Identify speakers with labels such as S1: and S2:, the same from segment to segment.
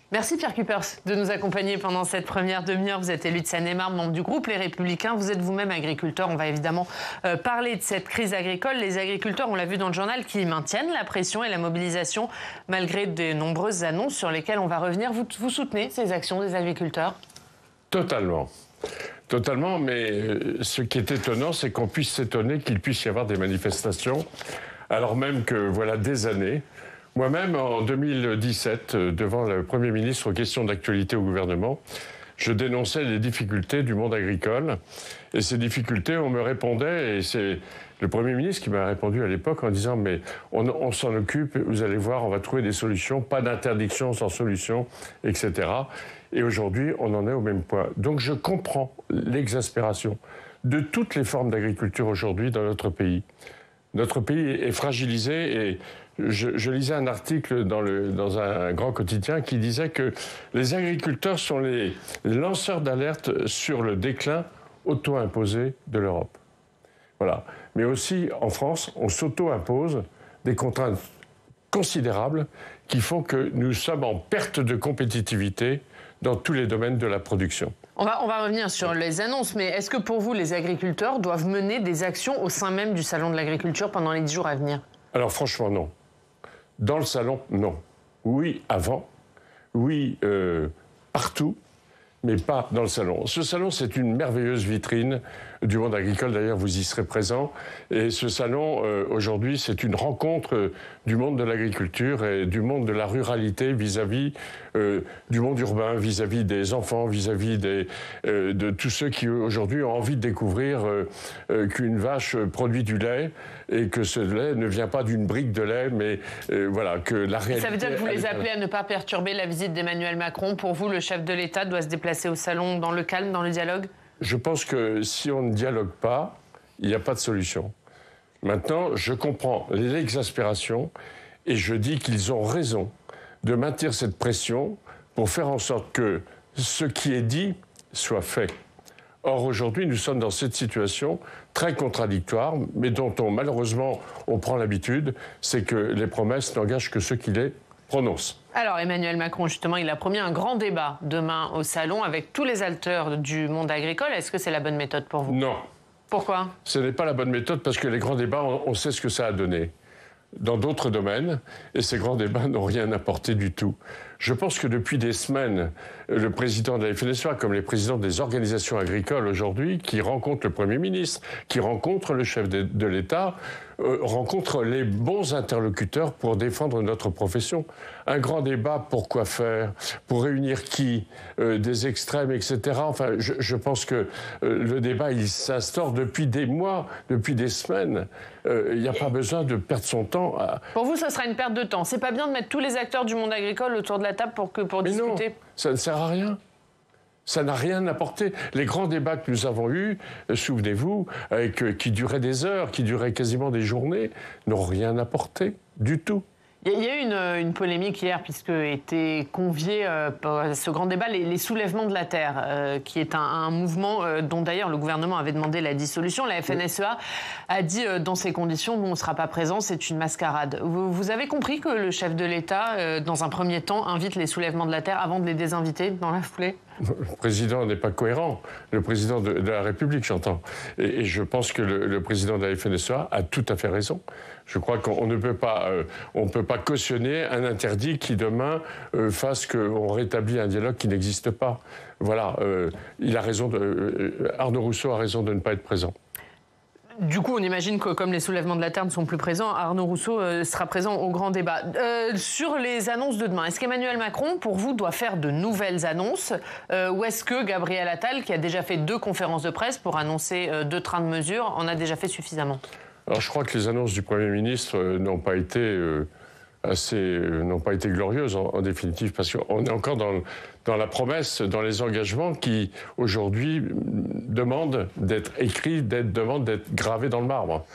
S1: Merci Pierre Cuypers de nous accompagner pendant cette première demi-heure. Vous êtes élu de Seine-et-Marne, membre du groupe Les Républicains. Vous êtes vous-même agriculteur. On va évidemment parler de cette crise agricole. Les agriculteurs, on l'a vu dans le journal, qui maintiennent la pression et la mobilisation malgré de nombreuses annonces sur lesquelles on va revenir. Vous soutenez ces actions des agriculteurs ?
S2: Totalement. Totalement, mais ce qui est étonnant, c'est qu'on puisse s'étonner qu'il puisse y avoir des manifestations, alors même que voilà des années. Moi-même, en 2017, devant le Premier ministre aux questions d'actualité au gouvernement, je dénonçais les difficultés du monde agricole. Et ces difficultés, on me répondait, et c'est le Premier ministre qui m'a répondu à l'époque en disant « mais on s'en occupe, vous allez voir, on va trouver des solutions, pas d'interdiction sans solution, etc. » Et aujourd'hui, on en est au même point. Donc je comprends l'exaspération de toutes les formes d'agriculture aujourd'hui dans notre pays. Notre pays est fragilisé et je lisais un article dans un grand quotidien qui disait que les agriculteurs sont les lanceurs d'alerte sur le déclin auto-imposé de l'Europe. Voilà. Mais aussi, en France, on s'auto-impose des contraintes considérables qui font que nous sommes en perte de compétitivité dans tous les domaines de la production.
S1: On va revenir sur les annonces, mais est-ce que pour vous, les agriculteurs doivent mener des actions au sein même du Salon de l'agriculture pendant les 10 jours à venir ?
S2: Alors franchement, non. Dans le salon, non. Oui, avant. Oui, partout, mais pas dans le salon. Ce salon, c'est une merveilleuse vitrine du monde agricole. D'ailleurs, vous y serez présent. Et ce salon, aujourd'hui, c'est une rencontre du monde de l'agriculture et du monde de la ruralité vis-à-vis du monde urbain, vis-à-vis des enfants, vis-à-vis de tous ceux qui, aujourd'hui, ont envie de découvrir qu'une vache produit du lait et que ce lait ne vient pas d'une brique de lait, mais voilà, que la réalité...
S1: Ça veut dire que vous les appelez à ne pas perturber la visite d'Emmanuel Macron. Pour vous, le chef de l'État doit se déplacer au salon dans le calme, dans le dialogue ?
S2: Je pense que si on ne dialogue pas, il n'y a pas de solution. Maintenant, je comprends l'exaspération et je dis qu'ils ont raison de maintenir cette pression pour faire en sorte que ce qui est dit soit fait. Or, aujourd'hui, nous sommes dans cette situation très contradictoire, mais dont malheureusement, on prend l'habitude, c'est que les promesses n'engagent que ceux qui les prononcent.
S1: Alors, Emmanuel Macron, justement, il a promis un grand débat demain au Salon avec tous les acteurs du monde agricole. Est-ce que c'est la bonne méthode pour vous ?
S2: Non.
S1: Pourquoi ?
S2: Ce n'est pas la bonne méthode parce que les grands débats, on sait ce que ça a donné dans d'autres domaines, et ces grands débats n'ont rien apporté du tout. Je pense que depuis des semaines, le président de la FNSEA, comme les présidents des organisations agricoles aujourd'hui, qui rencontrent le Premier ministre, qui rencontrent le chef de l'État, rencontrent les bons interlocuteurs pour défendre notre profession. Un grand débat, pour quoi faire ? Pour réunir qui ? Des extrêmes, etc. Enfin, je pense que le débat, il s'instaure depuis des mois, depuis des semaines. Il n'y a pas besoin de perdre son temps.
S1: Pour vous, ce sera une perte de temps. C'est pas bien de mettre tous les acteurs du monde agricole autour de la table pour discuter ?
S2: Non, ça ne sert à rien. Ça n'a rien apporté. Les grands débats que nous avons eus, souvenez-vous, qui duraient des heures, qui duraient quasiment des journées, n'ont rien apporté du tout.
S1: Il y a eu une polémique hier, puisque était convié pour ce grand débat les soulèvements de la terre, qui est un mouvement dont d'ailleurs le gouvernement avait demandé la dissolution. La FNSEA a dit dans ces conditions, nous on ne sera pas présents, c'est une mascarade. Vous avez compris que le chef de l'État, dans un premier temps, invite les soulèvements de la terre avant de les désinviter dans la foulée ?
S2: Le président n'est pas cohérent, le président de la République, j'entends. Et je pense que le président de la FNSEA a tout à fait raison. Je crois qu'on ne peut pas, cautionner un interdit qui demain fasse qu'on rétablit un dialogue qui n'existe pas. Voilà, il a raison. Arnaud Rousseau a raison de ne pas être présent.
S1: Du coup, on imagine que comme les soulèvements de la terre ne sont plus présents, Arnaud Rousseau sera présent au grand débat. Sur les annonces de demain, est-ce qu'Emmanuel Macron, pour vous, doit faire de nouvelles annonces ou est-ce que Gabriel Attal, qui a déjà fait 2 conférences de presse pour annoncer 2 trains de mesures, en a déjà fait suffisamment ? Alors,
S2: je crois que les annonces du Premier ministre n'ont pas été glorieuses en définitive, parce qu'on est encore dans la promesse, dans les engagements qui aujourd'hui demandent d'être écrits, demandent d'être gravés dans le marbre.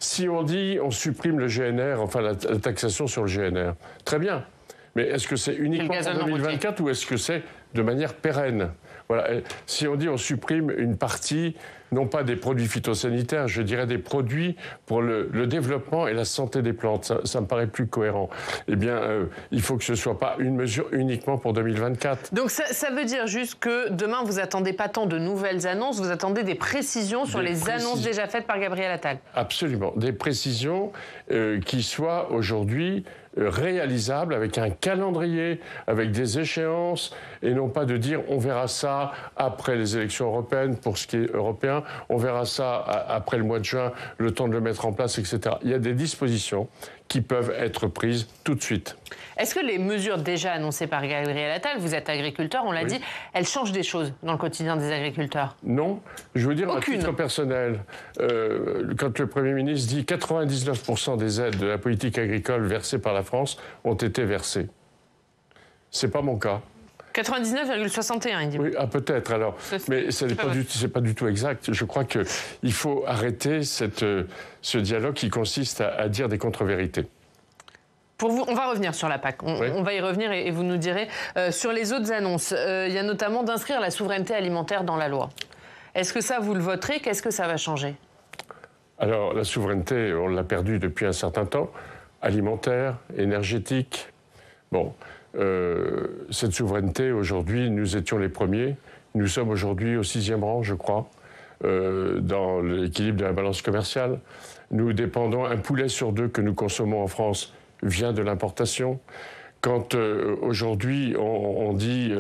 S2: Si on dit on supprime le GNR, enfin la taxation sur le GNR, très bien. Mais est-ce que c'est uniquement en 2024 ou est-ce que c'est de manière pérenne ? Voilà. Si on dit on supprime une partie non pas des produits phytosanitaires, je dirais des produits pour le développement et la santé des plantes. Ça me paraît plus cohérent. Eh bien, il faut que ce ne soit pas une mesure uniquement pour 2024.
S1: Donc ça veut dire juste que demain, vous attendez pas tant de nouvelles annonces, vous attendez des précisions sur les annonces déjà faites par Gabriel Attal.
S2: Absolument. Des précisions qui soient aujourd'hui réalisables avec un calendrier, avec des échéances, et non pas de dire on verra ça après les élections européennes pour ce qui est européen, on verra ça après le mois de juin, le temps de le mettre en place, etc. Il y a des dispositions qui peuvent être prises tout de suite.
S1: Est-ce que les mesures déjà annoncées par Gabriel Attal, vous êtes agriculteur, on l'a dit, elles changent des choses dans le quotidien des agriculteurs?
S2: Non. Je veux dire,
S1: aucune.
S2: À titre personnel, quand le Premier ministre dit 99% des aides de la politique agricole versées par la France ont été versées. C'est pas mon cas.
S1: 99,61, il dit.
S2: Oui, peut-être alors. Mais ce n'est pas du tout exact. Je crois qu'il faut arrêter ce dialogue qui consiste à dire des contre-vérités.
S1: Pour vous, on va revenir sur la PAC. On va y revenir et vous nous direz. Sur les autres annonces, il y a notamment d'inscrire la souveraineté alimentaire dans la loi. Est-ce que ça, vous le voterez? Qu'est-ce que ça va changer?
S2: Alors, la souveraineté, on l'a perdue depuis un certain temps. Alimentaire, énergétique. Bon, cette souveraineté, aujourd'hui, nous étions les premiers. Nous sommes aujourd'hui au 6e rang, je crois, dans l'équilibre de la balance commerciale. Nous dépendons, un poulet sur 2 que nous consommons en France vient de l'importation. Quand aujourd'hui on dit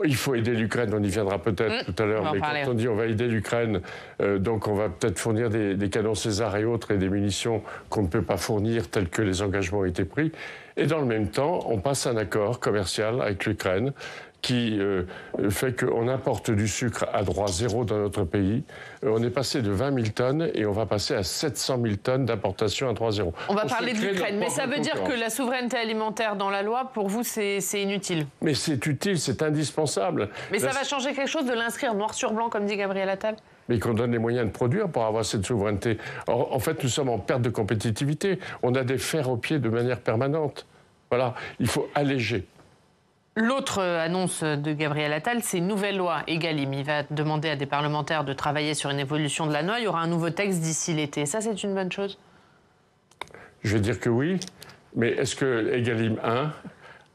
S2: il faut aider l'Ukraine, on y viendra peut-être tout à l'heure, mais quand on dit on va aider l'Ukraine, donc on va peut-être fournir des canons César et autres et des munitions qu'on ne peut pas fournir tels que les engagements ont été pris. Et dans le même temps, on passe un accord commercial avec l'Ukraine qui fait qu'on importe du sucre à droit zéro dans notre pays. On est passé de 20 000 tonnes et on va passer à 700 000 tonnes d'importation à droit zéro.
S1: On va parler de l'Ukraine, mais ça veut dire que la souveraineté alimentaire dans la loi, pour vous, c'est inutile? Mais
S2: c'est utile, c'est indispensable.
S1: Mais ça va changer quelque chose de l'inscrire noir sur blanc, comme dit Gabriel Attal?
S2: Mais qu'on donne les moyens de produire pour avoir cette souveraineté. Or, en fait, nous sommes en perte de compétitivité. On a des fers aux pieds de manière permanente. Voilà, il faut alléger.
S1: L'autre annonce de Gabriel Attal, c'est une nouvelle loi Egalim. Il va demander à des parlementaires de travailler sur une évolution de la loi. Il y aura un nouveau texte d'ici l'été. Ça, c'est une bonne chose?
S2: Je vais dire que oui. Mais est-ce que Egalim 1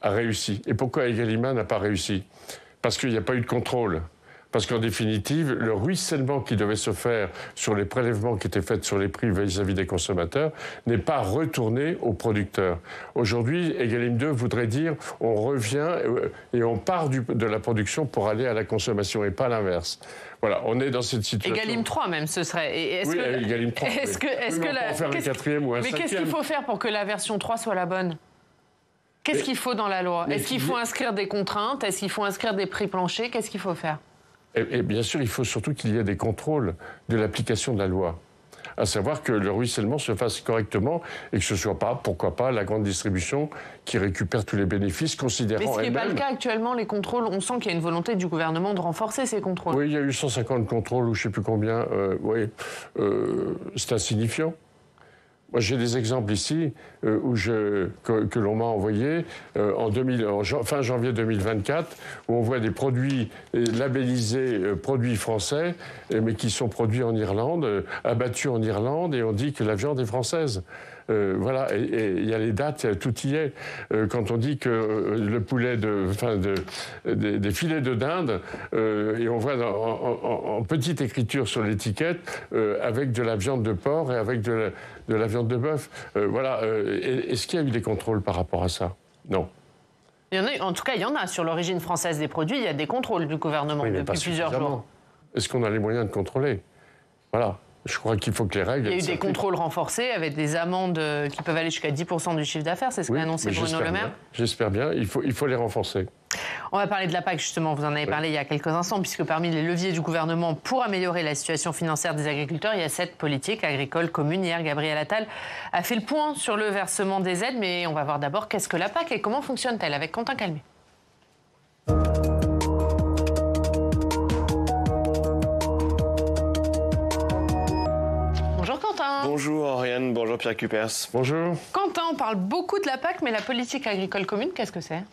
S2: a réussi? Et pourquoi Egalim 1 n'a pas réussi? Parce qu'il n'y a pas eu de contrôle. Parce qu'en définitive, le ruissellement qui devait se faire sur les prélèvements qui étaient faits sur les prix vis-à-vis des consommateurs n'est pas retourné aux producteurs. Aujourd'hui, Egalim 2 voudrait dire on revient et on part de la production pour aller à la consommation et pas l'inverse. Voilà, on est dans cette situation.
S1: Egalim 3 même, ce serait.
S2: Egalim 3.
S1: Est-ce que
S2: on faire un quatrième ou un cinquième.
S1: Mais qu'est-ce qu'il faut faire pour que la version 3 soit la bonne? Qu'est-ce qu'il faut dans la loi? Est-ce qu'il faut inscrire des contraintes? Est-ce qu'il faut inscrire des prix planchers? Qu'est-ce qu'il faut faire?
S2: Et bien sûr, il faut surtout qu'il y ait des contrôles de l'application de la loi. À savoir que le ruissellement se fasse correctement et que ce ne soit pas, pourquoi pas, la grande distribution qui récupère tous les bénéfices, considérant
S1: elle-même... Mais ce qui n'est pas le cas actuellement, les contrôles, on sent qu'il y a une volonté du gouvernement de renforcer ces contrôles.
S2: Oui, il y a eu 150 contrôles ou je ne sais plus combien. C'est insignifiant. Moi, j'ai des exemples ici que l'on m'a envoyés fin janvier 2024, où on voit des produits labellisés produits français, mais qui sont produits en Irlande, abattus en Irlande, et on dit que la viande est française. Voilà, et il y a les dates, tout y est. Quand on dit que le poulet des filets de dinde, et on voit en petite écriture sur l'étiquette, avec de la viande de porc et avec de la viande de bœuf. Voilà. Est-ce qu'il y a eu des contrôles par rapport à ça? Non.
S1: Il y en a, en tout cas, il y en a. Sur l'origine française des produits, il y a des contrôles du gouvernement depuis plusieurs jours.
S2: Est-ce qu'on a les moyens de contrôler? Voilà. Je crois qu'il faut que les règles...
S1: Il y a eu des contrôles renforcés avec des amendes qui peuvent aller jusqu'à 10% du chiffre d'affaires. C'est ce qu'a annoncé Bruno Le Maire.
S2: J'espère bien. Il faut les renforcer.
S1: On va parler de la PAC, justement. Vous en avez parlé il y a quelques instants, puisque parmi les leviers du gouvernement pour améliorer la situation financière des agriculteurs, il y a cette politique agricole commune. Hier, Gabriel Attal a fait le point sur le versement des aides. Mais on va voir d'abord qu'est-ce que la PAC et comment fonctionne-t-elle avec Quentin Calmet. Bonjour Quentin.
S3: Bonjour Oriane, bonjour Pierre Cupers.
S2: Bonjour.
S1: Quentin, on parle beaucoup de la PAC, mais la politique agricole commune, qu'est-ce que c'est?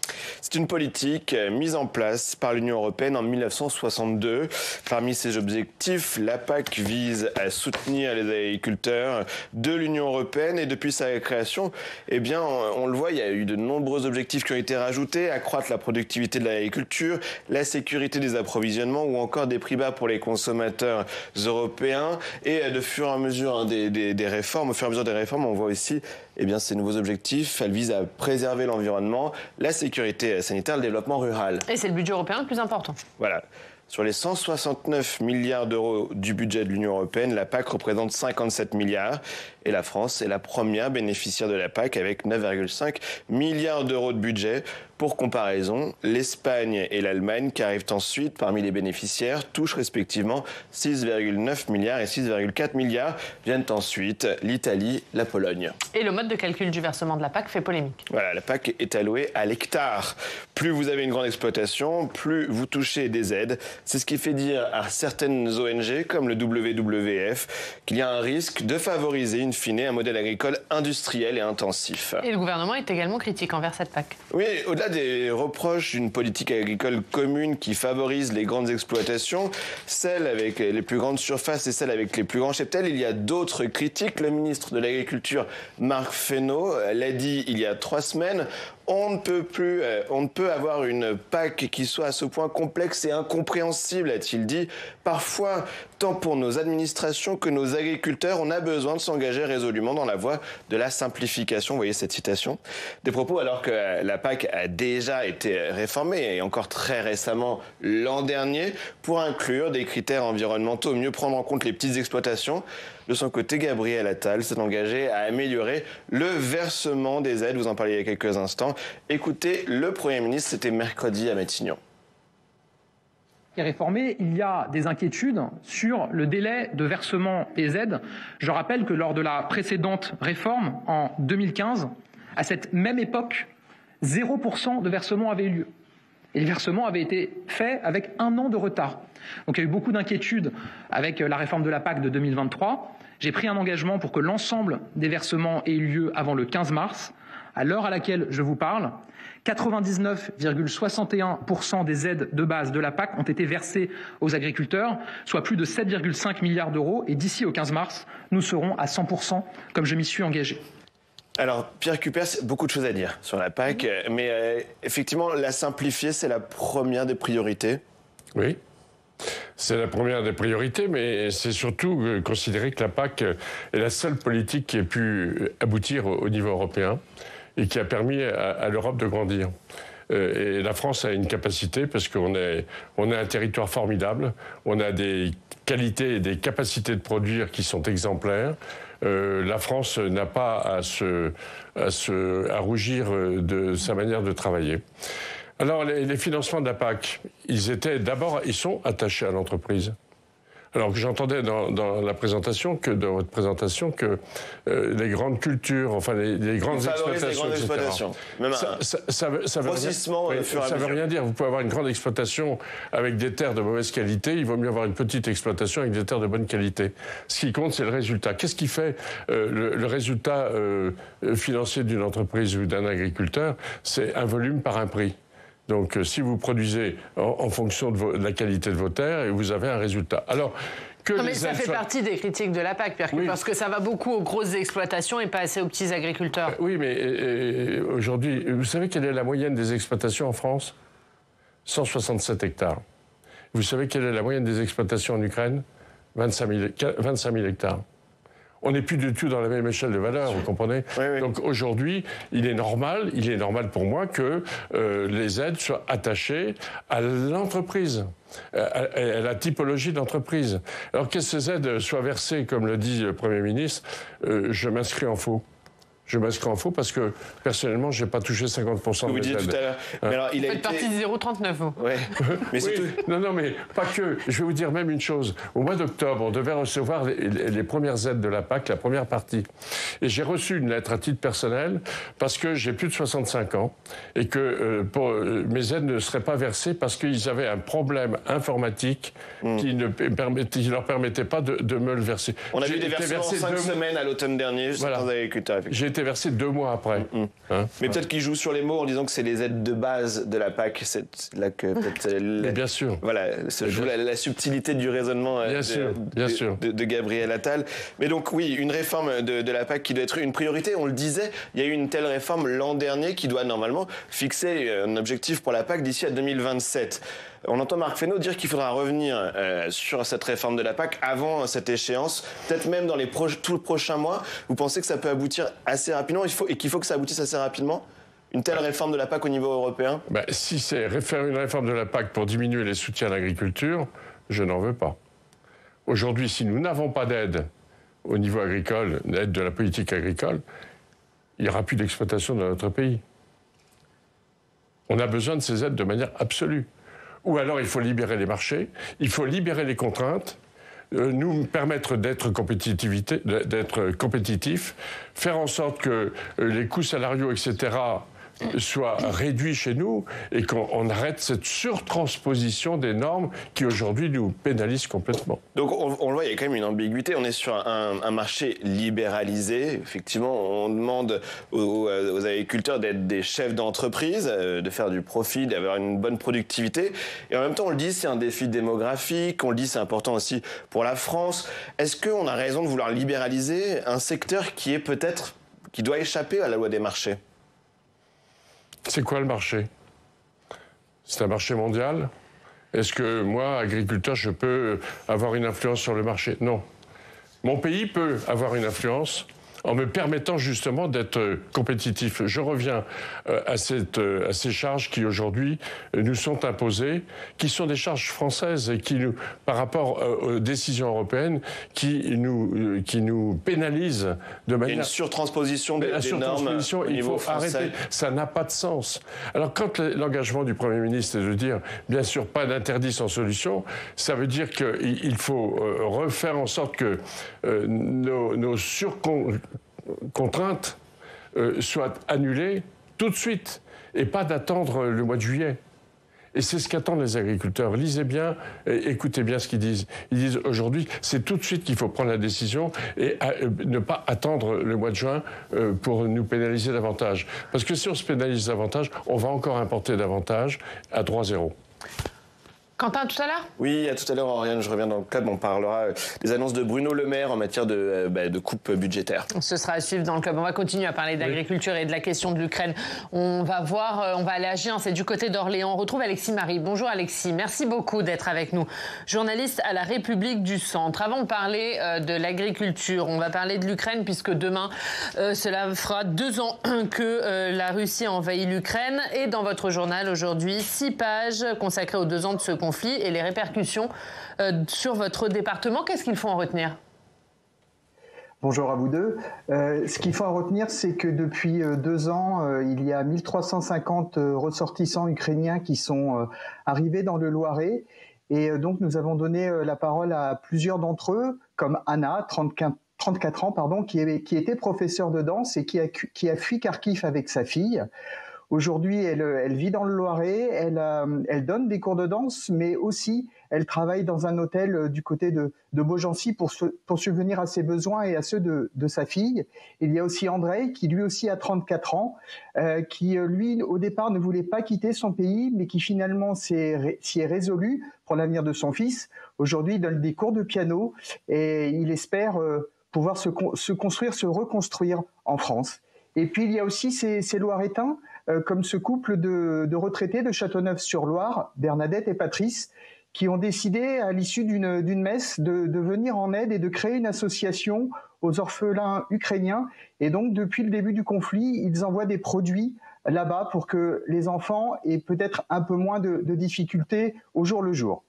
S3: C'est une politique mise en place par l'Union européenne en 1962. Parmi ses objectifs, la PAC vise à soutenir les agriculteurs de l'Union européenne et depuis sa création, eh bien, on le voit, il y a eu de nombreux objectifs qui ont été rajoutés, accroître la productivité de l'agriculture, la sécurité des approvisionnements ou encore des prix bas pour les consommateurs européens. Et de fur et à mesure des réformes, au fur et à mesure des réformes, on voit aussi ces nouveaux objectifs. Elles visent à préserver l'environnement, la sécurité sanitaire, le développement rural.
S1: Et c'est le budget européen le plus important.
S3: Voilà. Sur les 169 milliards d'euros du budget de l'Union européenne, la PAC représente 57 milliards. Et la France est la première bénéficiaire de la PAC avec 9,5 milliards d'euros de budget. Pour comparaison, l'Espagne et l'Allemagne, qui arrivent ensuite parmi les bénéficiaires, touchent respectivement 6,9 milliards et 6,4 milliards. Viennent ensuite l'Italie, la Pologne.
S1: Et le mode de calcul du versement de la PAC fait polémique.
S3: Voilà, la PAC est allouée à l'hectare. Plus vous avez une grande exploitation, plus vous touchez des aides. C'est ce qui fait dire à certaines ONG, comme le WWF, qu'il y a un risque de favoriser in fine un modèle agricole industriel et intensif.
S1: Et le gouvernement est également critique envers cette PAC.
S3: Oui, au-delà des reproches d'une politique agricole commune qui favorise les grandes exploitations, celles avec les plus grandes surfaces et celles avec les plus grands cheptels, il y a d'autres critiques. Le ministre de l'Agriculture, Marc Fesneau, l'a dit il y a 3 semaines. On ne peut avoir une PAC qui soit à ce point complexe et incompréhensible, a-t-il dit. Parfois, tant pour nos administrations que nos agriculteurs, on a besoin de s'engager résolument dans la voie de la simplification. Vous voyez cette citation. Des propos alors que la PAC a déjà été réformée, et encore très récemment l'an dernier, pour inclure des critères environnementaux, mieux prendre en compte les petites exploitations. De son côté, Gabriel Attal s'est engagé à améliorer le versement des aides. Vous en parliez il y a quelques instants. Écoutez, le Premier ministre, c'était mercredi à Matignon.
S4: Réformé, il y a des inquiétudes sur le délai de versement des aides. Je rappelle que lors de la précédente réforme, en 2015, à cette même époque, 0% de versement avait eu lieu. Et les versements avaient été faits avec 1 an de retard. Donc il y a eu beaucoup d'inquiétudes avec la réforme de la PAC de 2023. J'ai pris un engagement pour que l'ensemble des versements aient eu lieu avant le 15 mars. À l'heure à laquelle je vous parle, 99,61% des aides de base de la PAC ont été versées aux agriculteurs, soit plus de 7,5 milliards d'euros. Et d'ici au 15 mars, nous serons à 100%, comme je m'y suis engagé.
S3: Alors, Pierre Cupers, beaucoup de choses à dire sur la PAC, mais effectivement, la simplifier, c'est la première des priorités.
S2: Oui, c'est la première des priorités, mais c'est surtout considérer que la PAC est la seule politique qui ait pu aboutir au niveau européen et qui a permis à l'Europe de grandir. Et la France a une capacité, parce qu'on a un territoire formidable, on a des qualités et des capacités de produire qui sont exemplaires. La France n'a pas à rougir de sa manière de travailler. Alors, les financements de la PAC, ils sont attachés à l'entreprise. Alors que j'entendais dans la présentation, dans votre présentation, que les grandes cultures, enfin les grandes exploitations, etc.
S3: Même
S2: ça veut rien dire. Vous pouvez avoir une grande exploitation avec des terres de mauvaise qualité. Il vaut mieux avoir une petite exploitation avec des terres de bonne qualité. Ce qui compte, c'est le résultat. Qu'est-ce qui fait le résultat financier d'une entreprise ou d'un agriculteur? C'est un volume par un prix. Donc, si vous produisez en fonction de la qualité de vos terres, vous avez un résultat. Alors,
S1: non, mais ça fait partie des critiques de la PAC, Pierre, oui. Parce que ça va beaucoup aux grosses exploitations et pas assez aux petits agriculteurs.
S2: Oui, mais aujourd'hui, vous savez quelle est la moyenne des exploitations en France? 167 hectares. Vous savez quelle est la moyenne des exploitations en Ukraine? 25 000 hectares. On n'est plus du tout dans la même échelle de valeur, vous comprenez?
S3: Oui, oui.
S2: Donc aujourd'hui, il est normal pour moi que les aides soient attachées à l'entreprise, à la typologie d'entreprise. Alors que ces aides soient versées, comme le dit le Premier ministre, je m'inscris en faux. Je m'inscris en faux parce que, personnellement, je n'ai pas touché 50% de mes aides. Vous disiez tout à l'heure.
S1: Mais alors, il a été... partie de 0,39, vous.
S3: Ouais. Mais
S2: oui. Non, mais pas que. Je vais vous dire même une chose. Au mois d'octobre, on devait recevoir les premières aides de la PAC, la première partie. Et j'ai reçu une lettre à titre personnel parce que j'ai plus de 65 ans et que mes aides ne seraient pas versées parce qu'ils avaient un problème informatique qui ne leur permettait pas de me le verser.
S3: On a vu des versements en 5 semaines à l'automne dernier.
S2: Voilà. J'ai été versé 2 mois après.
S3: Hein, mais peut-être qu'ils jouent sur les mots en disant que c'est les aides de base de la PAC. C'est là que peut-être
S2: bien sûr.
S3: Voilà, se joue la subtilité du raisonnement de Gabriel Attal. Mais donc oui, une réforme de la PAC qui doit être une priorité. On le disait, il y a eu une telle réforme l'an dernier qui doit normalement fixer un objectif pour la PAC d'ici à 2027. On entend Marc Fesneau dire qu'il faudra revenir sur cette réforme de la PAC avant cette échéance, peut-être même dans tout le prochain mois. Vous pensez que ça peut aboutir assez rapidement et qu'il faut que ça aboutisse assez rapidement ? Une telle réforme de la PAC au niveau européen ?
S2: Si c'est faire une réforme de la PAC pour diminuer les soutiens à l'agriculture, je n'en veux pas. Aujourd'hui, si nous n'avons pas d'aide au niveau agricole, d'aide de la politique agricole, il n'y aura plus d'exploitation dans notre pays. On a besoin de ces aides de manière absolue. Ou alors il faut libérer les marchés, il faut libérer les contraintes, nous permettre d'être compétitifs, faire en sorte que les coûts salariaux, etc., soient réduits chez nous et qu'on arrête cette surtransposition des normes qui aujourd'hui nous pénalisent complètement.
S3: Donc on le voit, il y a quand même une ambiguïté. On est sur un marché libéralisé. Effectivement, on demande aux agriculteurs d'être des chefs d'entreprise, de faire du profit, d'avoir une bonne productivité. Et en même temps, on le dit, c'est un défi démographique. On le dit, c'est important aussi pour la France. Est-ce qu'on a raison de vouloir libéraliser un secteur qui doit échapper à la loi des marchés ?
S2: C'est quoi le marché ? C'est un marché mondial ? Est-ce que moi, agriculteur, je peux avoir une influence sur le marché ? Non. Mon pays peut avoir une influence en me permettant justement d'être compétitif. Je reviens à ces charges qui aujourd'hui nous sont imposées, qui sont des charges françaises et qui nous, par rapport aux décisions européennes, qui nous pénalisent de manière...
S3: Il y a une surtransposition des normes au niveau français.
S2: Arrêter. Ça n'a pas de sens. Alors quand l'engagement du Premier ministre est de dire, bien sûr, pas d'interdit sans solution, ça veut dire qu'il faut refaire en sorte que nos contraintes soient annulées tout de suite et pas d'attendre le mois de juillet. Et c'est ce qu'attendent les agriculteurs. Lisez bien, écoutez bien ce qu'ils disent. Ils disent aujourd'hui, c'est tout de suite qu'il faut prendre la décision et ne pas attendre le mois de juin pour nous pénaliser davantage. Parce que si on se pénalise davantage, on va encore importer davantage à droit zéro.
S1: Quentin, tout à l'heure ?
S3: Oui, à tout à l'heure, Oriane, je reviens dans le club. On parlera des annonces de Bruno Le Maire en matière de coupe budgétaire.
S1: Ce sera à suivre dans le club. On va continuer à parler d'agriculture et de la question de l'Ukraine. On va aller à Agen, c'est du côté d'Orléans. On retrouve Alexis Marie. Bonjour Alexis, merci beaucoup d'être avec nous. Journaliste à la République du Centre. Avant de parler de l'agriculture, on va parler de l'Ukraine puisque demain, cela fera 2 ans que la Russie a envahi l'Ukraine. Et dans votre journal aujourd'hui, 6 pages consacrées aux 2 ans de ce conflit et les répercussions sur votre département. Qu'est-ce qu'il faut en retenir ?
S5: Bonjour à vous deux. Ce qu'il faut en retenir, c'est que depuis 2 ans, il y a 1350 ressortissants ukrainiens qui sont arrivés dans le Loiret. Et donc, nous avons donné la parole à plusieurs d'entre eux, comme Anna, 34 ans, qui était professeure de danse et qui a fui Kharkiv avec sa fille. Aujourd'hui, elle vit dans le Loiret, elle donne des cours de danse, mais aussi elle travaille dans un hôtel du côté de Beaugency pour subvenir à ses besoins et à ceux de sa fille. Il y a aussi Andrei, qui lui aussi a 34 ans, qui lui, au départ, ne voulait pas quitter son pays, mais qui finalement s'y est résolu pour l'avenir de son fils. Aujourd'hui, il donne des cours de piano et il espère pouvoir se reconstruire en France. Et puis, il y a aussi ces Loiretains, comme ce couple de retraités de Châteauneuf-sur-Loire, Bernadette et Patrice, qui ont décidé, à l'issue d'une messe, de venir en aide et de créer une association aux orphelins ukrainiens. Et donc, depuis le début du conflit, ils envoient des produits là-bas pour que les enfants aient peut-être un peu moins de difficultés au jour le jour.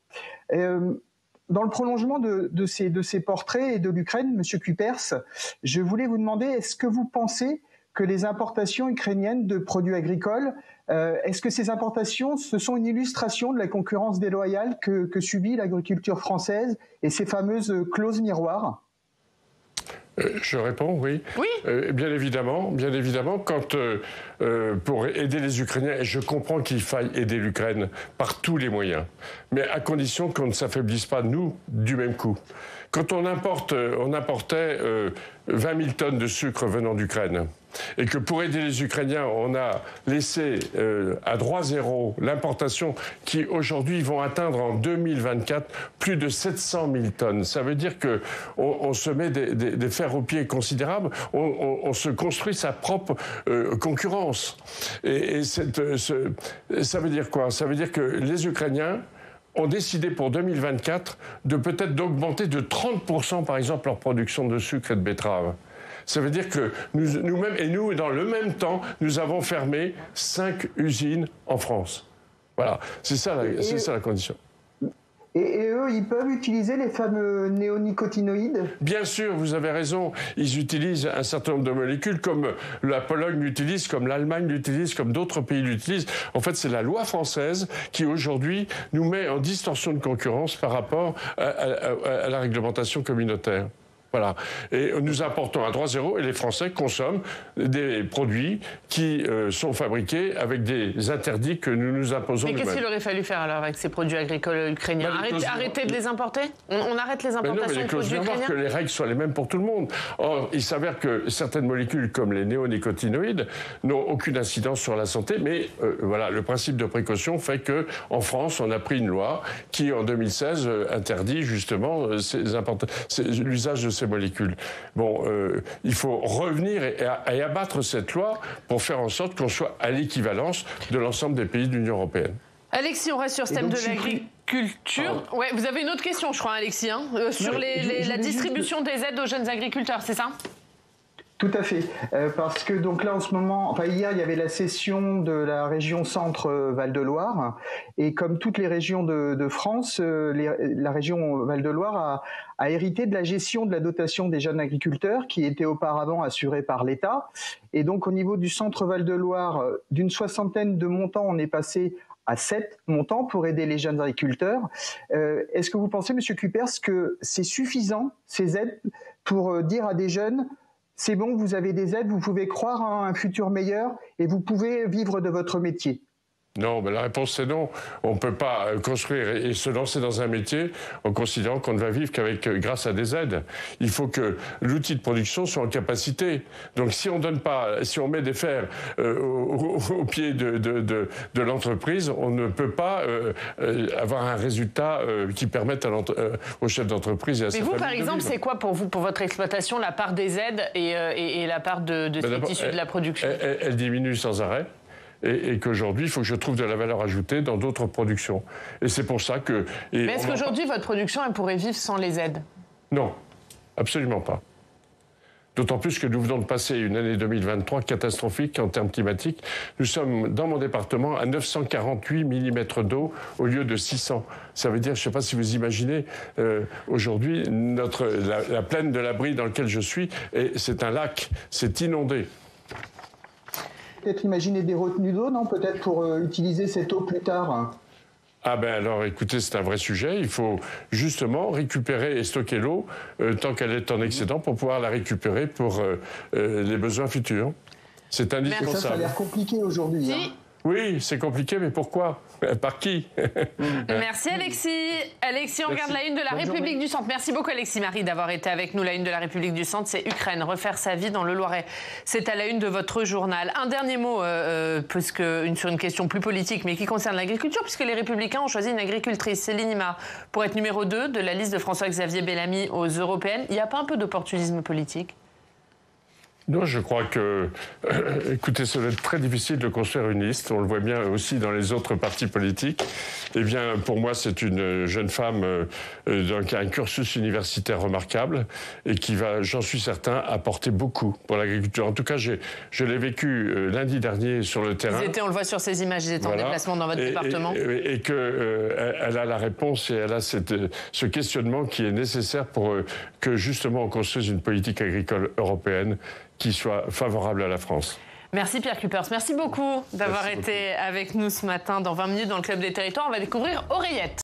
S5: Dans le prolongement de ces portraits et de l'Ukraine, Monsieur Cuypers, je voulais vous demander, est-ce que vous pensez que les importations ukrainiennes de produits agricoles. Est-ce que ces importations, ce sont une illustration de la concurrence déloyale que subit l'agriculture française et ces fameuses clauses miroirs ?
S2: Je réponds, oui.
S1: Oui.
S2: Bien évidemment, quand pour aider les Ukrainiens, et je comprends qu'il faille aider l'Ukraine par tous les moyens, mais à condition qu'on ne s'affaiblisse pas, nous, du même coup. Quand on importait 20 000 tonnes de sucre venant d'Ukraine, et que pour aider les Ukrainiens, on a laissé à droit zéro l'importation qui aujourd'hui vont atteindre en 2024 plus de 700 000 tonnes. Ça veut dire que on se met des fers aux pieds considérables, on se construit sa propre concurrence. Et ça veut dire quoi? Ça veut dire que les Ukrainiens ont décidé pour 2024 de peut-être d'augmenter de 30% par exemple leur production de sucre et de betterave. Ça veut dire que nous-mêmes, et nous, dans le même temps, nous avons fermé 5 usines en France. Voilà, c'est ça la condition.
S5: Et eux, ils peuvent utiliser les fameux néonicotinoïdes ?
S2: Bien sûr, vous avez raison. Ils utilisent un certain nombre de molécules comme la Pologne l'utilise, comme l'Allemagne l'utilise, comme d'autres pays l'utilisent. En fait, c'est la loi française qui, aujourd'hui, nous met en distorsion de concurrence par rapport à la réglementation communautaire. Voilà. Et nous importons à droit zéro et les Français consomment des produits qui sont fabriqués avec des interdits que nous nous imposons nous-mêmes.
S1: Mais qu'est-ce qu'il aurait fallu faire alors avec ces produits agricoles ukrainiens? Arrêter de les importer? On arrête les importations de produits ukrainiens?
S2: Que les règles soient les mêmes pour tout le monde. Or, il s'avère que certaines molécules comme les néonicotinoïdes n'ont aucune incidence sur la santé, mais voilà, le principe de précaution fait que en France, on a pris une loi qui, en 2016, interdit justement l'usage de ces molécules. Bon, il faut revenir et abattre cette loi pour faire en sorte qu'on soit à l'équivalence de l'ensemble des pays de l'Union européenne.
S1: Alexis, on reste sur ce thème de l'agriculture. Ouais, vous avez une autre question, je crois, Alexis, hein, sur la distribution des aides aux jeunes agriculteurs, c'est ça ?
S5: Tout à fait, parce que donc là en ce moment, enfin hier il y avait la session de la région Centre Val-de-Loire et comme toutes les régions de France, la région Val-de-Loire a hérité de la gestion de la dotation des jeunes agriculteurs qui était auparavant assurée par l'État et donc au niveau du Centre Val-de-Loire, d'une 60aine de montants, on est passé à 7 montants pour aider les jeunes agriculteurs. Est-ce que vous pensez, Monsieur Cuypers, que c'est suffisant ces aides pour dire à des jeunes c'est bon, vous avez des aides, vous pouvez croire à un futur meilleur et vous pouvez vivre de votre métier?
S2: Non, mais la réponse c'est non. On ne peut pas construire et se lancer dans un métier en considérant qu'on ne va vivre grâce à des aides. Il faut que l'outil de production soit en capacité. Donc si on donne pas, si on met des fers au pied de l'entreprise, on ne peut pas avoir un résultat qui permette au chef d'entreprise et à sa famille.
S1: Mais vous, par exemple, c'est quoi pour vous, pour votre exploitation, la part des aides et la part de ce qui est issu de la production?
S2: Elle diminue sans arrêt. Et qu'aujourd'hui, il faut que je trouve de la valeur ajoutée dans d'autres productions. Et c'est pour ça que...
S1: Mais est-ce qu'aujourd'hui, votre production, elle pourrait vivre sans les aides?
S2: Non, absolument pas. D'autant plus que nous venons de passer une année 2023 catastrophique en termes climatiques. Nous sommes, dans mon département, à 948 mm d'eau au lieu de 600. Ça veut dire, je ne sais pas si vous imaginez, aujourd'hui, la plaine de la Brie dans laquelle je suis, c'est un lac, c'est inondé.
S5: Peut-être imaginer des retenues d'eau, non? Peut-être pour utiliser cette eau plus tard.
S2: Ah ben alors, écoutez, c'est un vrai sujet. Il faut justement récupérer et stocker l'eau tant qu'elle est en excédent pour pouvoir la récupérer pour les besoins futurs. C'est indispensable.
S5: Ça a l'air compliqué aujourd'hui. Hein.
S2: Oui, c'est compliqué, mais pourquoi? Par qui?
S1: Merci Alexis. Alexis, on regarde la une de la République du Centre. Merci beaucoup Alexis Marie d'avoir été avec nous. La une de la République du Centre, c'est Ukraine, refaire sa vie dans le Loiret. C'est à la une de votre journal. Un dernier mot, sur une question plus politique, mais qui concerne l'agriculture, puisque les Républicains ont choisi une agricultrice, Céline Imard, pour être numéro 2 de la liste de François-Xavier Bellamy aux Européennes. Il n'y a pas un peu d'opportunisme politique?
S2: Non, je crois que, écoutez, ça va être très difficile de construire une liste. On le voit bien aussi dans les autres partis politiques. Eh bien, pour moi, c'est une jeune femme qui a un cursus universitaire remarquable et qui va, j'en suis certain, apporter beaucoup pour l'agriculture. En tout cas, je l'ai vécu lundi dernier sur le terrain.
S1: On le voit sur ces images, ils étaient en déplacement dans votre département.
S2: Et qu'elle a la réponse et elle a ce questionnement qui est nécessaire pour que, justement, on construise une politique agricole européenne qui soit favorable à la France.
S1: Merci Pierre Cuypers, merci beaucoup d'avoir été avec nous ce matin dans 20 minutes dans le Club des Territoires. On va découvrir Oreillette.